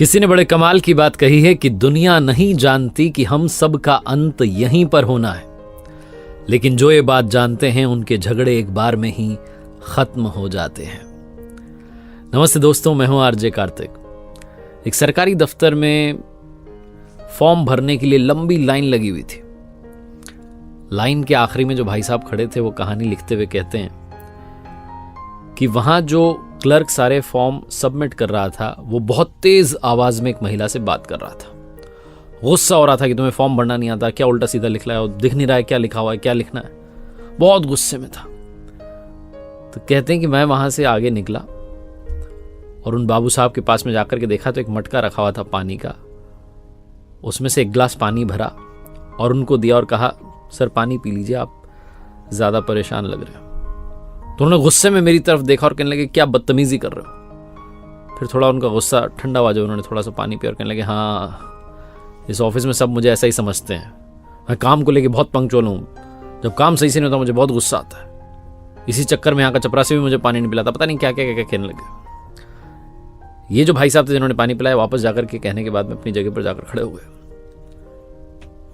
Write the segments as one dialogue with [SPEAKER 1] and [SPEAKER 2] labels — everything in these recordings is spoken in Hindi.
[SPEAKER 1] किसी ने बड़े कमाल की बात कही है कि दुनिया नहीं जानती कि हम सब का अंत यहीं पर होना है, लेकिन जो ये बात जानते हैं उनके झगड़े एक बार में ही खत्म हो जाते हैं। नमस्ते दोस्तों, मैं हूं आरजे कार्तिक। एक सरकारी दफ्तर में फॉर्म भरने के लिए लंबी लाइन लगी हुई थी। लाइन के आखिरी में जो भाई साहब खड़े थे वो कहानी लिखते हुए कहते हैं कि वहां जो क्लर्क सारे फॉर्म सबमिट कर रहा था वो बहुत तेज आवाज में एक महिला से बात कर रहा था। गुस्सा हो रहा था कि तुम्हें फॉर्म भरना नहीं आता, क्या उल्टा सीधा लिख रहा है, दिख नहीं रहा है क्या लिखा हुआ है, क्या लिखना है। बहुत गुस्से में था। तो कहते हैं कि मैं वहां से आगे निकला और उन बाबू साहब के पास में जाकर के देखा तो एक मटका रखा हुआ था पानी का। उसमें से एक गिलास पानी भरा और उनको दिया और कहा, सर पानी पी लीजिए, आप ज्यादा परेशान लग रहे हो। तो उन्होंने गुस्से में मेरी तरफ देखा और कहने लगे, क्या बदतमीजी कर रहे हो। फिर थोड़ा उनका गुस्सा ठंडा हुआ, जो उन्होंने थोड़ा सा पानी पिया और कहने लगे, हाँ इस ऑफिस में सब मुझे ऐसा ही समझते हैं, मैं काम को लेके बहुत पंक्चुअल हूँ, जब काम सही से नहीं होता मुझे बहुत गुस्सा आता है। इसी चक्कर में यहाँ का चपरासी भी मुझे पानी नहीं पिलाता, पता नहीं क्या क्या क्या कहने लगे। ये जो भाई साहब थे जिन्होंने पानी पिलाया, वापस जाकर के कहने के बाद में अपनी जगह पर जाकर खड़े हुए।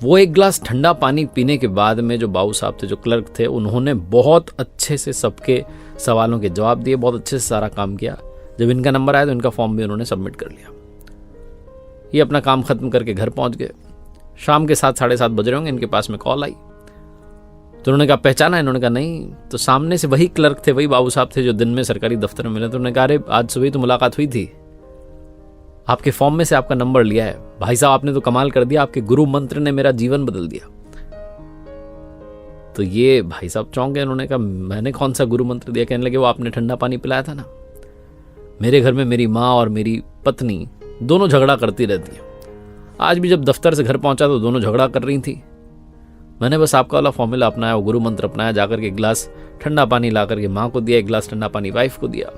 [SPEAKER 1] वो एक गिलास ठंडा पानी पीने के बाद में जो बाबू साहब थे, जो क्लर्क थे, उन्होंने बहुत अच्छे से सबके सवालों के जवाब दिए, बहुत अच्छे से सारा काम किया। जब इनका नंबर आया तो इनका फॉर्म भी उन्होंने सबमिट कर लिया। ये अपना काम खत्म करके घर पहुंच गए। शाम के 7, 7:30 बज रहे होंगे, इनके पास में कॉल आई। तो उन्होंने कहा, पहचाना? इन्होंने कहा नहीं। तो सामने से वही क्लर्क थे, वही बाबू साहब थे जो दिन में सरकारी दफ्तर में मिले। तो उन्होंने कहा, अरे आज सुबह तो मुलाकात हुई थी, आपके फॉर्म में से आपका नंबर लिया है। भाई साहब आपने तो कमाल कर दिया, आपके गुरु मंत्र ने मेरा जीवन बदल दिया। तो ये भाई साहब चौंक गए। उन्होंने कहा, मैंने कौन सा गुरु मंत्र दिया? कहने लगे, वो आपने ठंडा पानी पिलाया था ना। मेरे घर में मेरी माँ और मेरी पत्नी दोनों झगड़ा करती रहती है। आज भी जब दफ्तर से घर पहुंचा तो दोनों झगड़ा कर रही थी। मैंने बस आपका वाला फॉर्मूला अपनाया, वो गुरु मंत्र अपनाया, जाकर के एक गिलास ठंडा पानी ला करके माँ को दिया, एक गिलास ठंडा पानी वाइफ को दिया।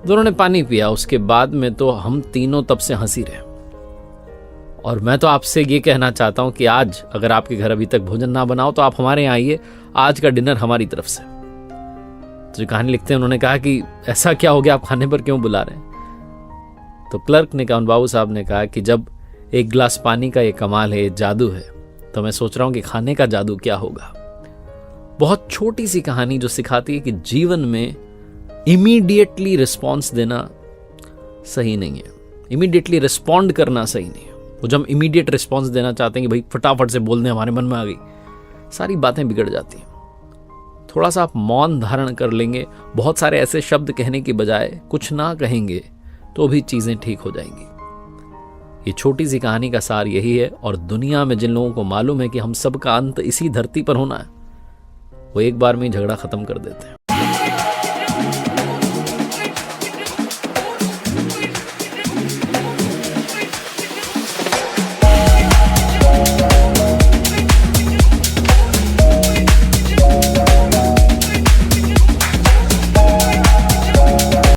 [SPEAKER 1] दोनों ने पानी पिया। उसके बाद में तो हम तीनों तब से हंसी रहे। और मैं तो आपसे ये कहना चाहता हूं कि आज अगर आपके घर अभी तक भोजन ना बनाओ तो आप हमारे यहाँ आइए, आज का डिनर हमारी तरफ से। तो जो कहानी लिखते हैं उन्होंने कहा कि ऐसा क्या हो गया, आप खाने पर क्यों बुला रहे हैं? तो क्लर्क ने कहा, उन बाबू साहब ने कहा कि जब एक गिलास पानी का ये कमाल है, ये जादू है, तो मैं सोच रहा हूं कि खाने का जादू क्या होगा। बहुत छोटी सी कहानी जो सिखाती है कि जीवन में इमीडिएटली रिस्पॉन्स देना सही नहीं है, इमीडिएटली रिस्पॉन्ड करना सही नहीं है। वो जब हम इमीडिएट रिस्पॉन्स देना चाहते हैं कि भाई फटाफट से बोल दें, हमारे मन में आ गई, सारी बातें बिगड़ जाती हैं। थोड़ा सा आप मौन धारण कर लेंगे, बहुत सारे ऐसे शब्द कहने की बजाय कुछ ना कहेंगे तो भी चीजें ठीक हो जाएंगी। ये छोटी सी कहानी का सार यही है। और दुनिया में जिन लोगों को मालूम है कि हम सब का अंत इसी धरती पर होना है, वो एक बार में ही झगड़ा खत्म कर देते हैं।